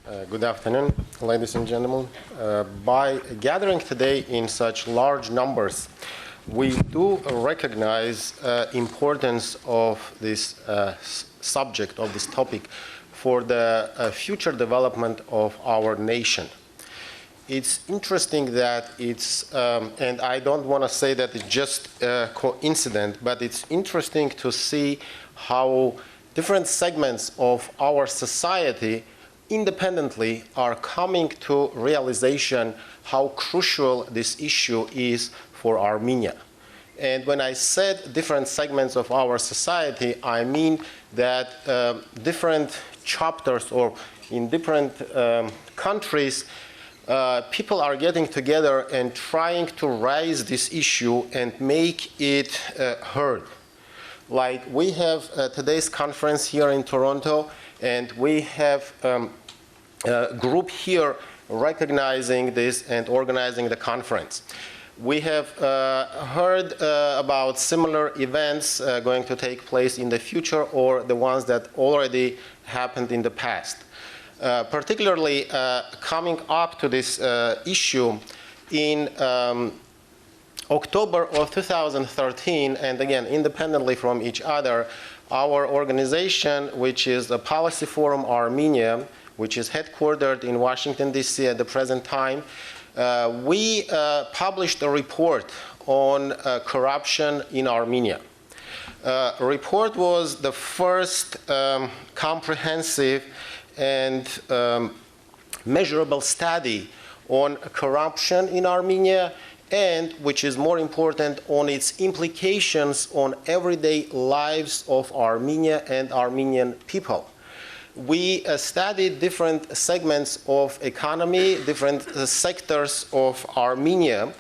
Good afternoon, ladies and gentlemen. By gathering today in such large numbers, we do recognize importance of this subject, of this topic, for the future development of our nation. It's interesting that it's, and I don't want to say that it's just a coincidence, but it's interesting to see how different segments of our society independently are coming to realization how crucial this issue is for Armenia. And when I said different segments of our society, I mean that different chapters or in different countries, people are getting together and trying to raise this issue and make it heard. Like we have today's conference here in Toronto, and we have a group here recognizing this and organizing the conference. We have heard about similar events going to take place in the future or the ones that already happened in the past. Particularly coming up to this issue in October of 2013, and again, independently from each other, our organization, which is the Policy Forum Armenia, which is headquartered in Washington, D.C. at the present time, we published a report on corruption in Armenia. A report was the first comprehensive and measurable study on corruption in Armenia, and, which is more important, on its implications on everyday lives of Armenia and Armenian people. We studied different segments of economy, different sectors of Armenia,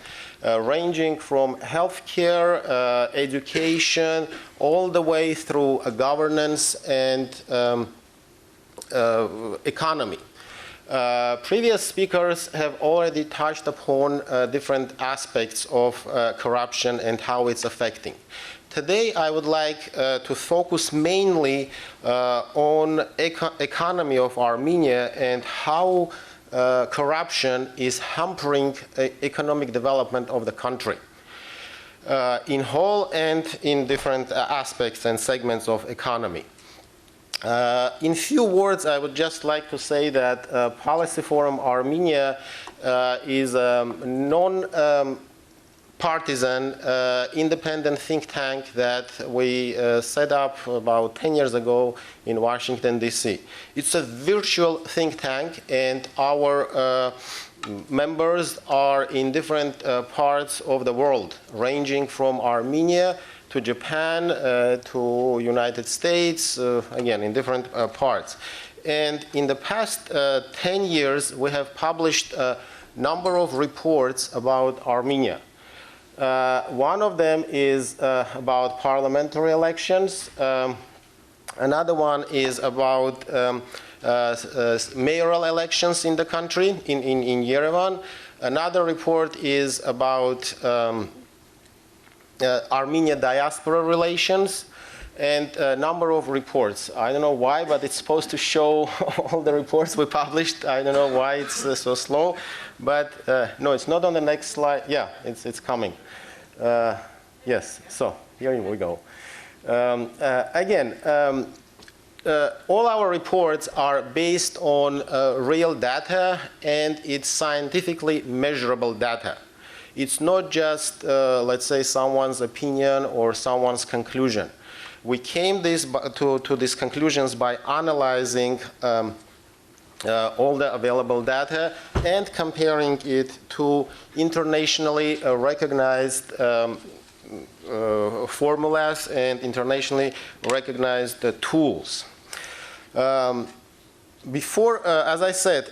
ranging from healthcare, education, all the way through governance and economy. Previous speakers have already touched upon different aspects of corruption and how it's affecting. Today, I would like to focus mainly on economy of Armenia and how corruption is hampering economic development of the country in whole and in different aspects and segments of economy. In few words, I would just like to say that Policy Forum Armenia is a non-partisan, independent think tank that we set up about 10 years ago in Washington, D.C. It's a virtual think tank, and our members are in different parts of the world, ranging from Armenia to Japan, to United States, again, in different parts. And in the past 10 years, we have published a number of reports about Armenia. One of them is about parliamentary elections. Another one is about mayoral elections in the country, in Yerevan. Another report is about Armenia diaspora relations, and a number of reports. I don't know why, but it's supposed to show all the reports we published. I don't know why it's so slow, but no, it's not on the next slide. Yeah, it's coming. Yes, so here we go. All our reports are based on real data, and it's scientifically measurable data. It's not just, let's say, someone's opinion or someone's conclusion. We came to these conclusions by analyzing all the available data and comparing it to internationally recognized formulas and internationally recognized tools. As I said,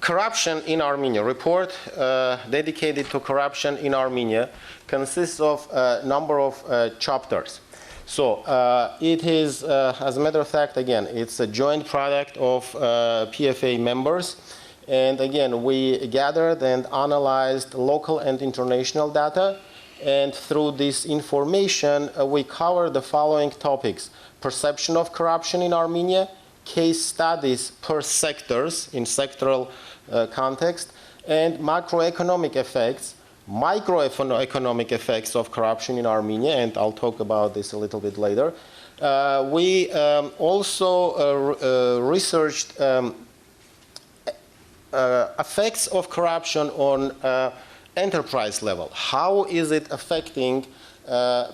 corruption in Armenia, report dedicated to corruption in Armenia, consists of a number of chapters. So it is, as a matter of fact, again, it's a joint product of PFA members. And again, we gathered and analyzed local and international data And through this information, we cover the following topics: perception of corruption in Armenia, case studies per sectors in sectoral context, and macroeconomic effects, microeconomic effects of corruption in Armenia, and I'll talk about this a little bit later. We also researched effects of corruption on enterprise level. How is it affecting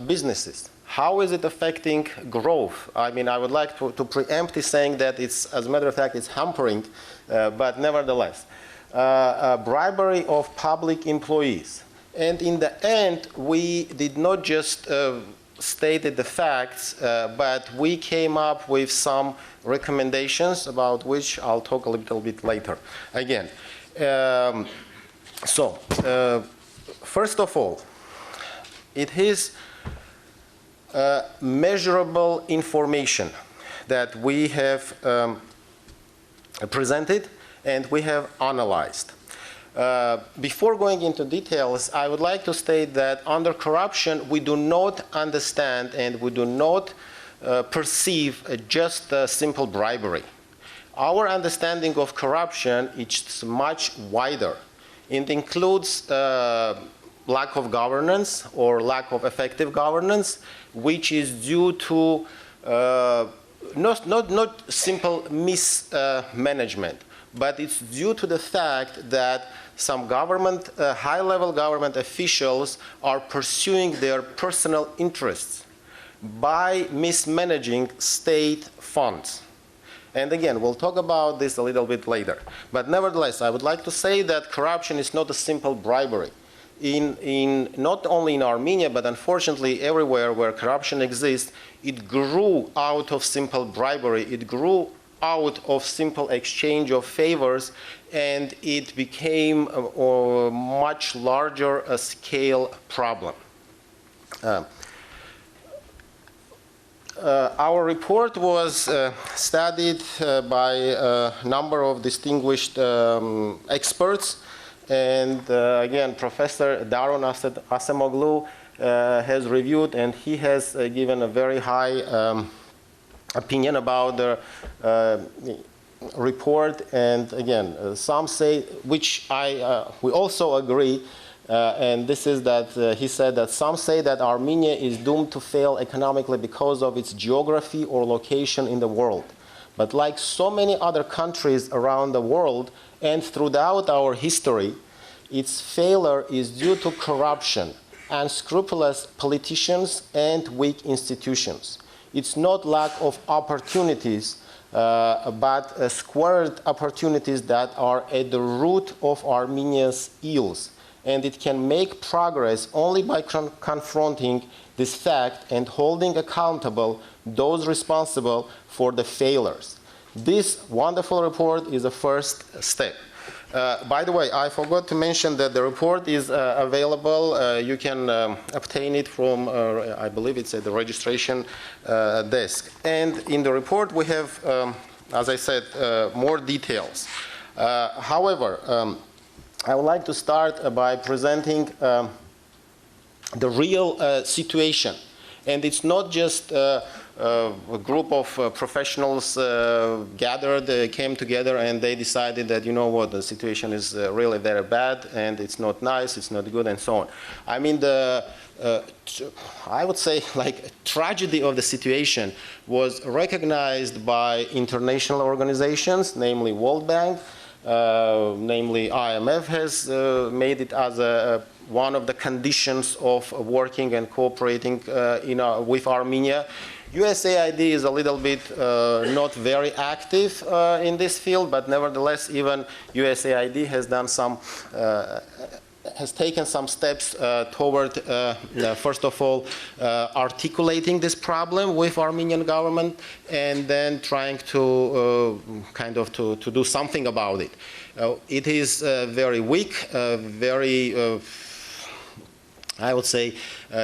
businesses? How is it affecting growth? I mean, I would like to preempt saying that it's, as a matter of fact, it's hampering, but nevertheless. Bribery of public employees. And in the end, we did not just stated the facts, but we came up with some recommendations about which I'll talk a little bit later. Again, first of all, it is measurable information that we have presented and we have analyzed. Before going into details, I would like to state that under corruption, we do not understand and we do not perceive just a simple bribery. Our understanding of corruption is much wider. It includes lack of governance or lack of effective governance, which is due to not simple mismanagement, but it's due to the fact that some government, high-level government officials are pursuing their personal interests by mismanaging state funds. And again, we'll talk about this a little bit later. But nevertheless, I would like to say that corruption is not a simple bribery. Not only in Armenia, but unfortunately everywhere where corruption exists, it grew out of simple bribery. It grew out of simple exchange of favors, and it became a much larger scale problem. Our report was studied by a number of distinguished experts, and again, Professor Daron Asemoglu has reviewed, and he has given a very high opinion about the report. And again, some say, which we also agree, and this is that he said that some say that Armenia is doomed to fail economically because of its geography or location in the world. But like so many other countries around the world and throughout our history, its failure is due to corruption, unscrupulous politicians, and weak institutions. It's not lack of opportunities, but squared opportunities that are at the root of Armenia's ills. And it can make progress only by confronting this fact and holding accountable those responsible for the failures. This wonderful report is a first step. By the way, I forgot to mention that the report is available. You can obtain it from, I believe it's at the registration desk. And in the report we have, as I said, more details. However, I would like to start by presenting the real situation. And it's not just a group of professionals gathered, came together, and they decided that, you know what, the situation is really very bad, and it's not nice, it's not good, and so on. I mean, I would say, like, tragedy of the situation was recognized by international organizations, namely World Bank, namely IMF has made it as one of the conditions of working and cooperating with Armenia. USAID is a little bit not very active in this field, but nevertheless, even USAID has done some, has taken some steps toward, first of all, articulating this problem with Armenian government, and then trying to kind of to do something about it. It is very weak, very I would say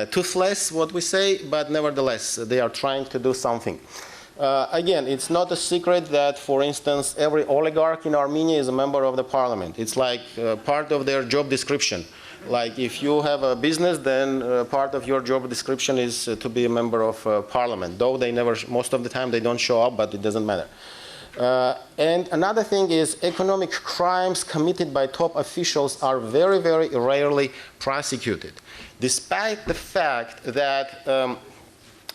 toothless, what we say, but nevertheless, they are trying to do something. Again, it's not a secret that, for instance, every oligarch in Armenia is a member of the parliament. It's like part of their job description. Like if you have a business, then part of your job description is to be a member of parliament. Though they never, most of the time they don't show up, but it doesn't matter. And another thing is economic crimes committed by top officials are very, very rarely prosecuted. Despite the fact that,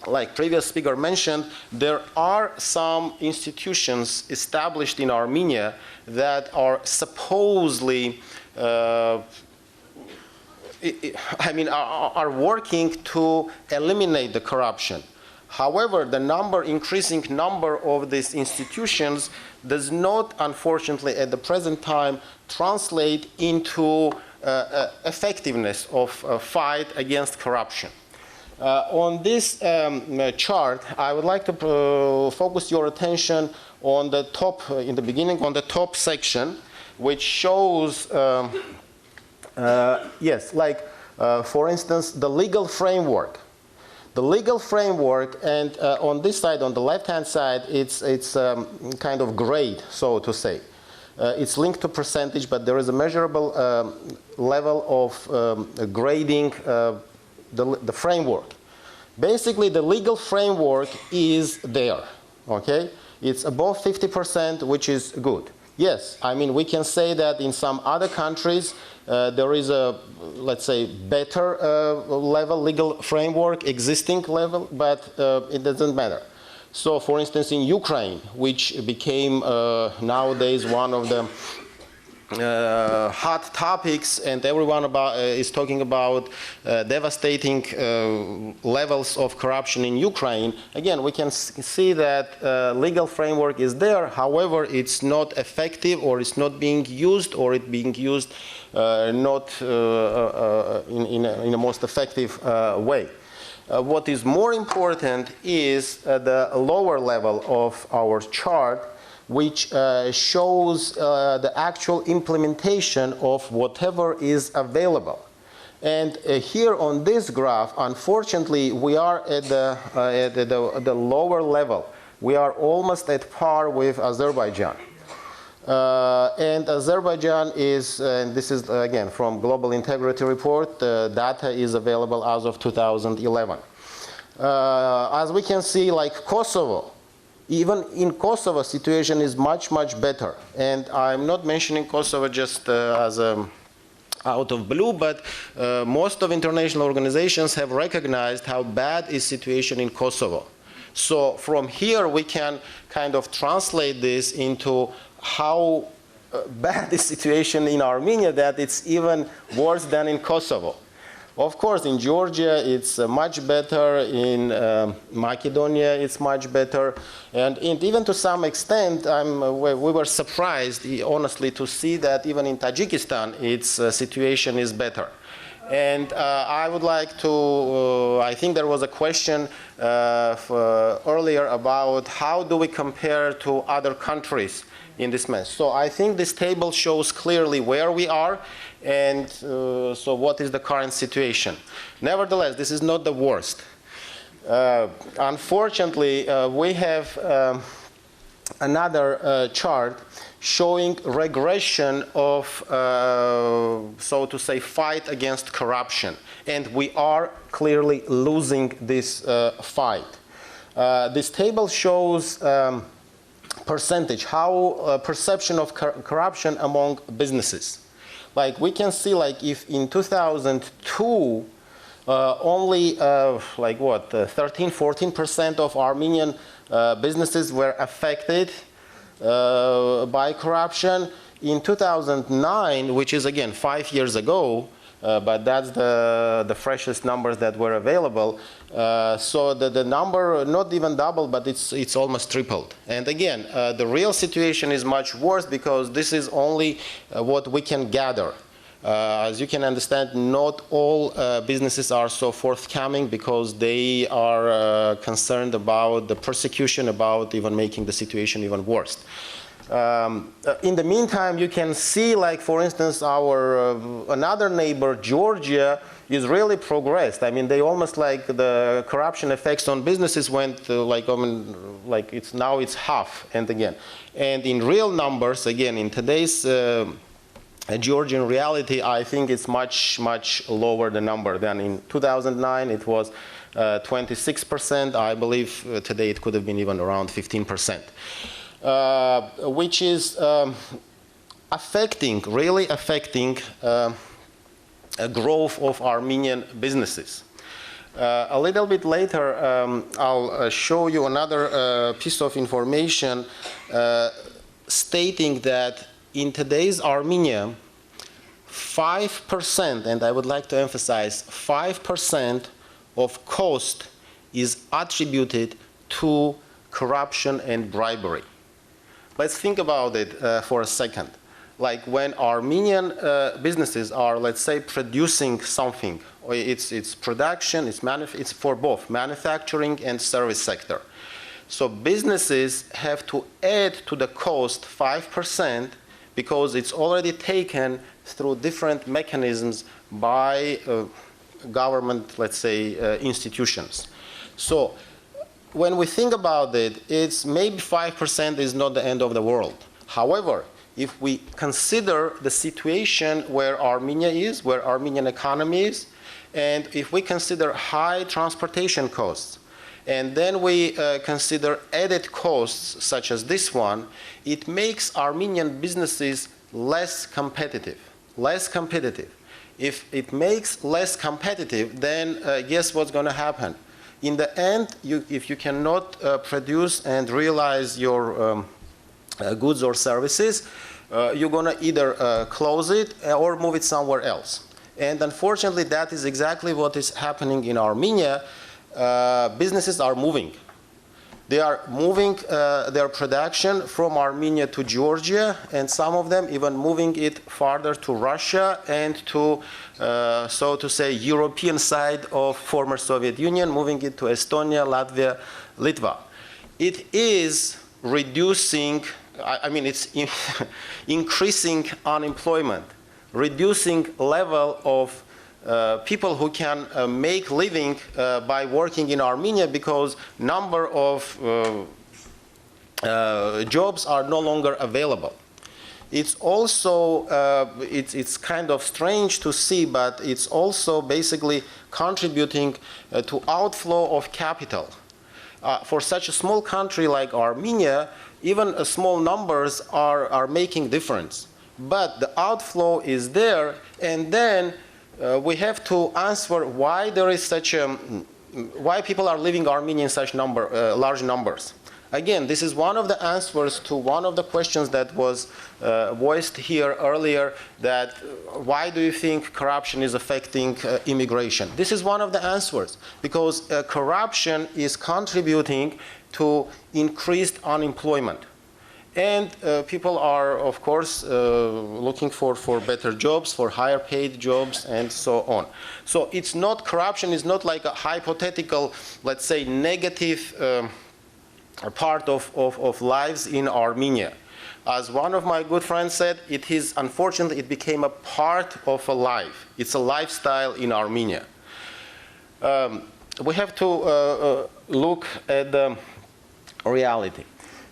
like previous speaker mentioned, there are some institutions established in Armenia that are supposedly are working to eliminate the corruption. However, the increasing number of these institutions does not, unfortunately, at the present time, translate into effectiveness of fight against corruption. On this chart, I would like to focus your attention on the top, in the beginning, on the top section, which shows yes, like for instance, the legal framework. The legal framework, and on this side, on the left-hand side, it's kind of grade, so to say. It's linked to percentage, but there is a measurable level of grading the framework. Basically, the legal framework is there, okay? It's above 50%, which is good. Yes, I mean, we can say that in some other countries, there is a, let's say, better level legal framework, existing level, but it doesn't matter. So, for instance, in Ukraine, which became nowadays one of the hot topics, and everyone is talking about devastating levels of corruption in Ukraine. Again, we can see that legal framework is there. However, it's not effective, or it's not being used, or it's being used not in a most effective way. What is more important is the lower level of our chart, which shows the actual implementation of whatever is available. And here on this graph, unfortunately, we are at the lower level. We are almost at par with Azerbaijan. And Azerbaijan is, and this is again from Global Integrity Report, the data is available as of 2011. As we can see, like Kosovo, even in Kosovo, situation is much, much better. And I'm not mentioning Kosovo just as out of blue, but most of international organizations have recognized how bad is situation in Kosovo. So from here, we can kind of translate this into how bad is situation in Armenia, that it's even worse than in Kosovo. Of course, in Georgia, it's much better. In Macedonia, it's much better. And even to some extent, we were surprised, honestly, to see that even in Tajikistan, its situation is better. And I would like to, I think there was a question earlier about how do we compare to other countries in this mess. So I think this table shows clearly where we are, and so what is the current situation. Nevertheless, this is not the worst. Unfortunately, we have another chart showing regression of, so to say, fight against corruption. And we are clearly losing this fight. This table shows percentage, how perception of corruption among businesses. Like we can see, like if in 2002, only like what, 13–14% of Armenian businesses were affected by corruption. In 2009, which is again 5 years ago, but that's the freshest numbers that were available. So the number not even doubled, but it's almost tripled. And again, the real situation is much worse because this is only what we can gather. As you can understand, not all businesses are so forthcoming because they are concerned about the persecution, about even making the situation even worse. In the meantime, you can see, like for instance, our another neighbor, Georgia, is really progressed. I mean, they almost like the corruption effects on businesses went like it's now it's half and again. And in real numbers, again, in today's Georgian reality, I think it's much, much lower the number than in 2009. It was 26%. I believe today it could have been even around 15%, which is really affecting a growth of Armenian businesses. A little bit later, I'll show you another piece of information stating that in today's Armenia, 5%, and I would like to emphasize, 5% of cost is attributed to corruption and bribery. Let's think about it for a second. Like when Armenian businesses are, let's say, producing something, or it's production, it's for both manufacturing and service sector. So businesses have to add to the cost 5% because it's already taken through different mechanisms by government, let's say, institutions. So when we think about it, it's maybe 5% is not the end of the world. However, if we consider the situation where Armenia is, where Armenian economy is, and if we consider high transportation costs, and then we consider added costs such as this one, it makes Armenian businesses less competitive. If it makes less competitive, then guess what's going to happen? In the end, if you cannot produce and realize your goods or services, you're going to either close it or move it somewhere else. And unfortunately, that is exactly what is happening in Armenia. Businesses are moving. They are moving their production from Armenia to Georgia, and some of them even moving it farther to Russia and to, so to say, European side of former Soviet Union, moving it to Estonia, Latvia, Litva. It is reducing, I mean, it's increasing unemployment, reducing level of people who can make living by working in Armenia because number of jobs are no longer available. It's also, it's kind of strange to see, but it's also basically contributing to outflow of capital. For such a small country like Armenia, even small numbers are making difference. But the outflow is there, and then we have to answer why there is such why people are leaving Armenia in such large numbers. Again, this is one of the answers to one of the questions that was voiced here earlier, that why do you think corruption is affecting immigration? This is one of the answers, because corruption is contributing to increased unemployment. And people are, of course, looking for better jobs, for higher paid jobs, and so on. So it's not, corruption is not like a hypothetical, let's say, negative part of lives in Armenia. As one of my good friends said, it is, unfortunately, it became a part of a life. It's a lifestyle in Armenia. We have to look at the reality.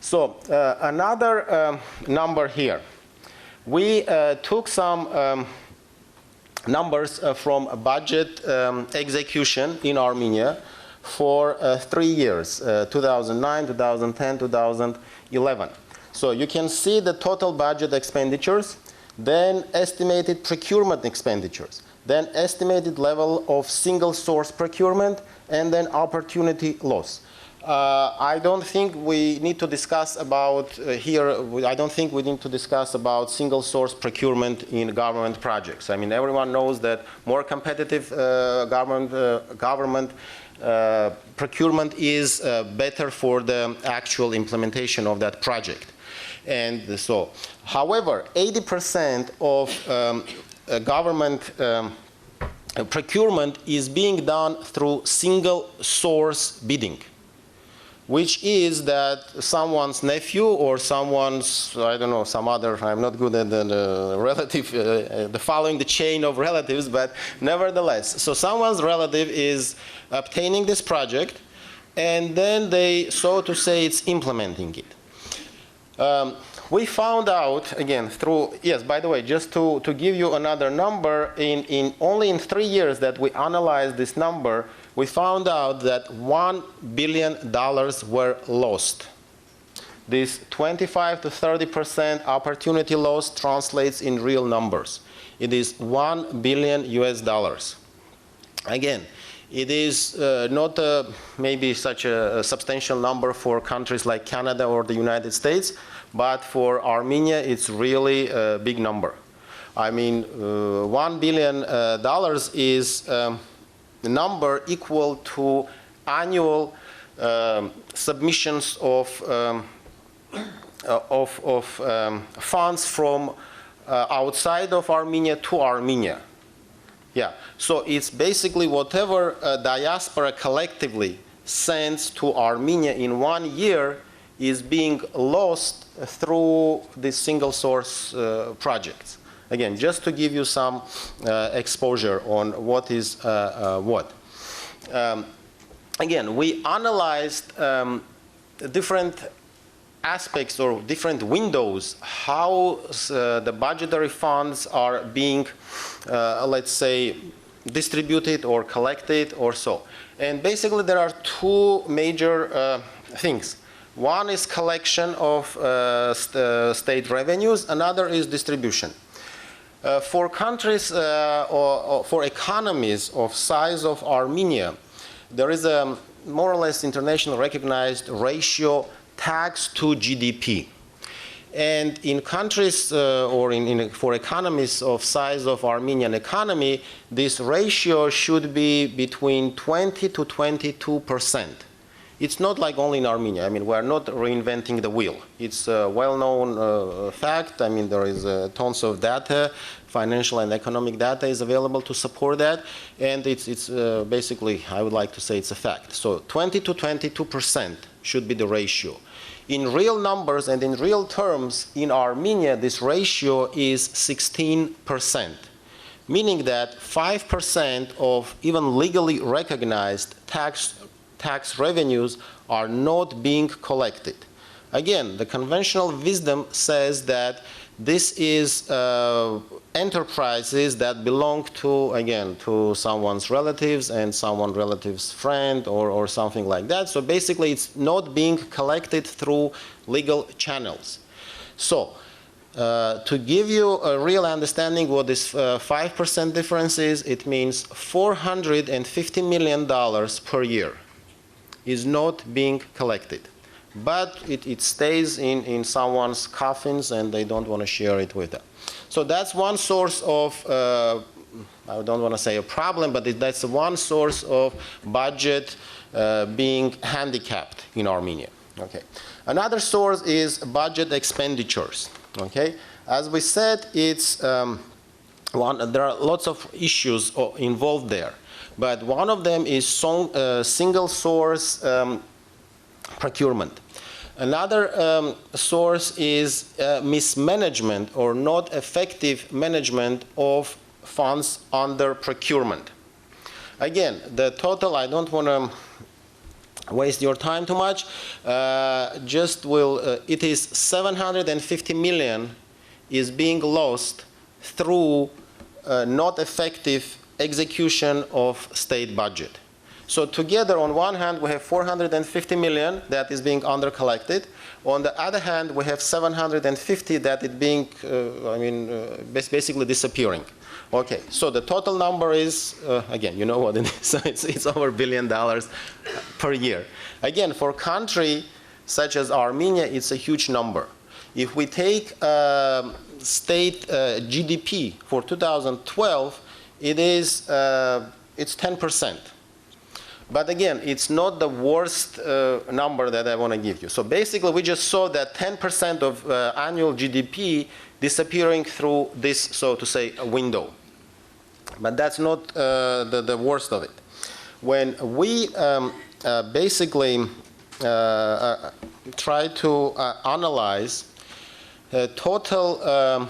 So another number here. We took some numbers from a budget execution in Armenia for 3 years, 2009, 2010, 2011. So you can see the total budget expenditures, then estimated procurement expenditures, then estimated level of single source procurement, and then opportunity loss. I don't think we need to discuss about I don't think we need to discuss about single source procurement in government projects. I mean, everyone knows that more competitive government procurement is better for the actual implementation of that project. And so, however, 80% of government procurement is being done through single source bidding, which is that someone's nephew or someone's, I don't know, some other, I'm not good at the relative, following the chain of relatives, but nevertheless. So someone's relative is obtaining this project, and then they, so to say, it's implementing it. We found out, again, through, yes, by the way, just to give you another number, only in 3 years that we analyzed this number, we found out that $1 billion were lost. This 25 to 30% opportunity loss translates in real numbers. It is $1 billion US. Again, it is not maybe such a substantial number for countries like Canada or the United States, but for Armenia, it's really a big number. I mean, $1 billion is a number equal to annual submissions of funds from outside of Armenia to Armenia. Yeah, so it's basically whatever diaspora collectively sends to Armenia in 1 year is being lost through these single source projects. Again, just to give you some exposure on what is what. Again, we analyzed different aspects or different windows how the budgetary funds are being, let's say, distributed or collected or so. And basically there are two major things. One is collection of state revenues, another is distribution. For countries or for economies of size of Armenia, there is a more or less internationally recognized ratio tax to GDP. And in countries for economies of size of Armenian economy, this ratio should be between 20 to 22%. It's not like only in Armenia. I mean, we're not reinventing the wheel. It's a well-known fact. I mean, there is tons of data, financial and economic data is available to support that. And it's basically, I would like to say it's a fact. So 20 to 22% should be the ratio. In real numbers and in real terms, in Armenia, this ratio is 16%, meaning that 5% of even legally recognized tax revenues are not being collected. Again, the conventional wisdom says that this is enterprises that belong to, again, to someone's relatives and someone's relative's friend or something like that. So basically, it's not being collected through legal channels. So to give you a real understanding what this 5% difference is, it means $450 million per year is not being collected. But it stays in someone's coffins and they don't want to share it with them. So that's one source of, I don't want to say a problem, but that's one source of budget being handicapped in Armenia. Okay. Another source is budget expenditures. Okay. As we said, it's there are lots of issues involved there. But one of them is single source procurement. Another source is mismanagement or not effective management of funds under procurement. Again, the total, I don't want to waste your time too much, it is 750 million is being lost through not effective execution of state budget. So together, on one hand, we have 450 million that is being under-collected. On the other hand, we have 750 that is being, basically disappearing. Okay, so the total number is, again, you know what it is. It's over $1 billion per year. Again, for a country such as Armenia, it's a huge number. If we take state GDP for 2012, it's 10%. But again, it's not the worst number that I want to give you. So basically, we just saw that 10% of annual GDP disappearing through this, so to say, a window. But that's not the worst of it. When we basically try to analyze the total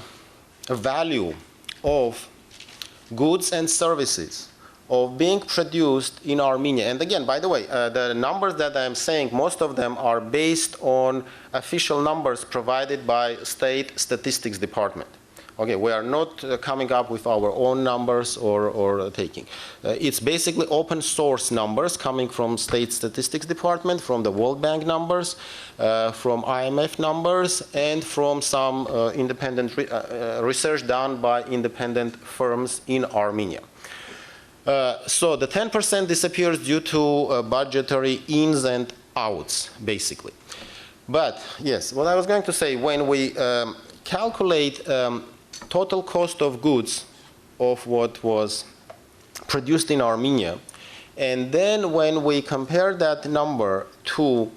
value of goods and services of being produced in Armenia. And again, by the way, the numbers that I'm saying, most of them are based on official numbers provided by State Statistics Department. Okay, we are not coming up with our own numbers or taking. It's basically open source numbers coming from State Statistics Department, from the World Bank numbers, from IMF numbers, and from some independent research done by independent firms in Armenia. So the 10% disappears due to budgetary ins and outs, basically. But yes, what I was going to say, when we calculate total cost of goods of what was produced in Armenia, and then when we compare that number to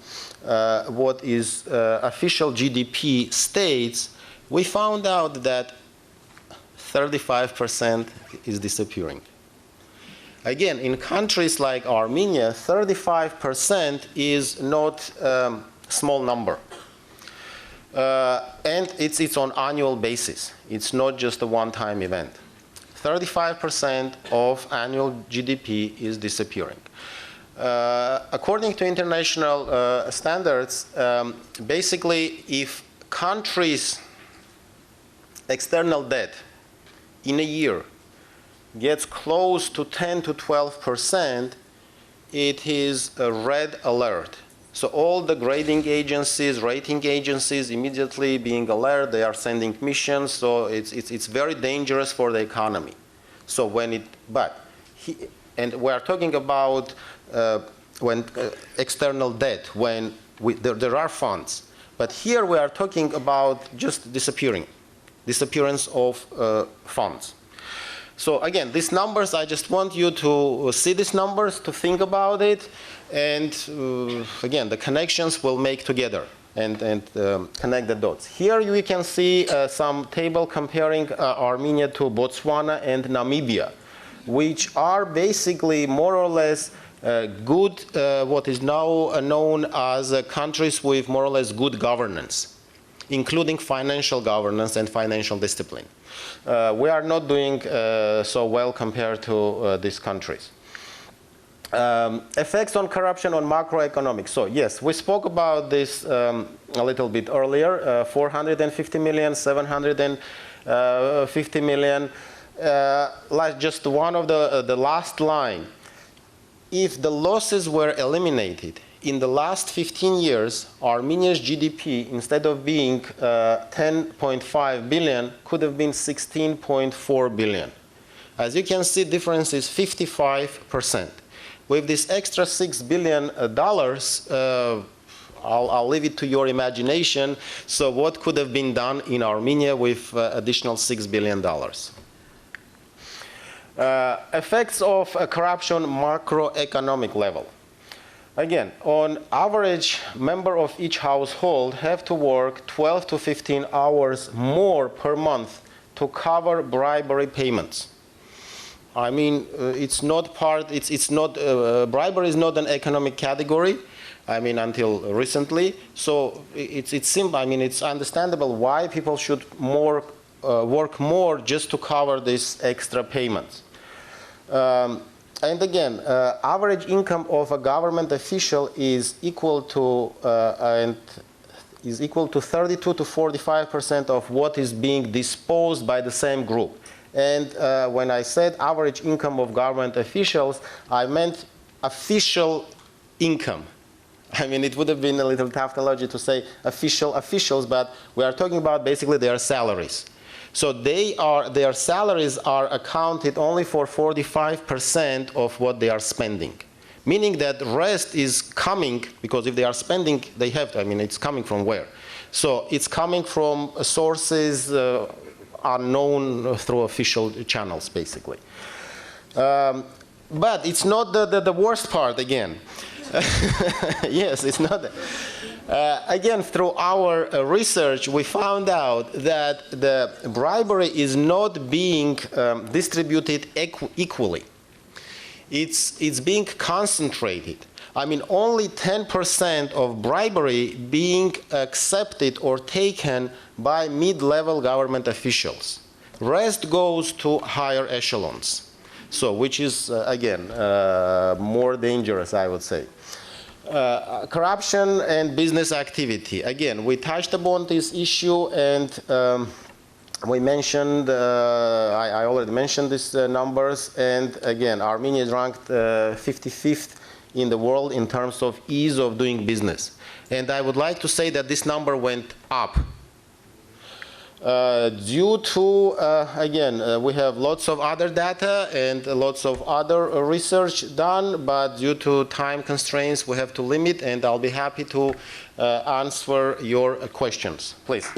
what is official GDP states, we found out that 35% is disappearing. Again, in countries like Armenia, 35% is not a small number. And it's on annual basis. It's not just a one-time event. 35% of annual GDP is disappearing. According to international standards, basically, if countries' external debt in a year gets close to 10 to 12%, it is a red alert. So all the grading agencies, rating agencies, immediately being alert, they are sending missions, so it's very dangerous for the economy. So when it, and we are talking about when external debt, when there are funds. But here we are talking about just disappearance of funds. So again, these numbers, I just want you to see these numbers, to think about it, and again, the connections will make together and connect the dots. Here you can see some table comparing Armenia to Botswana and Namibia, which are basically more or less good, what is now known as countries with more or less good governance, including financial governance and financial discipline. We are not doing so well compared to these countries. Effects on corruption on macroeconomics. So yes, we spoke about this a little bit earlier, 450 million, 750 million. Like just one of the last line. If the losses were eliminated, in the last 15 years, Armenia's GDP, instead of being 10.5 billion, could have been 16.4 billion. As you can see, difference is 55%. With this extra $6 billion, I'll leave it to your imagination. So what could have been done in Armenia with additional $6 billion? Effects of corruption macroeconomic level. Again, on average, member of each household have to work 12 to 15 hours more per month to cover bribery payments. I mean, it's not part, it's not, bribery is not an economic category, I mean, until recently. So it's simple, I mean, it's understandable why people should work more just to cover these extra payments. And again, average income of a government official is equal to 32 to 45% of what is being disposed by the same group. And when I said average income of government officials, I meant official income. I mean, it would have been a little tautology to say officials, but we are talking about basically their salaries. So their salaries are accounted only for 45% of what they are spending. Meaning that the rest is coming, because if they are spending, they have to, I mean, it's coming from where? So it's coming from sources unknown through official channels, basically. But it's not the worst part again. Yes, it's not. Again, through our research, we found out that the bribery is not being distributed equally. It's being concentrated. I mean, only 10% of bribery being accepted or taken by mid-level government officials. Rest goes to higher echelons. So, which is, again, more dangerous, I would say. Corruption and business activity. Again, we touched upon this issue, and we mentioned, I already mentioned these numbers, and again, Armenia is ranked 55th in the world in terms of ease of doing business. And I would like to say that this number went up. Due to, again, we have lots of other data and lots of other research done, but due to time constraints, we have to limit, and I'll be happy to answer your questions. Please.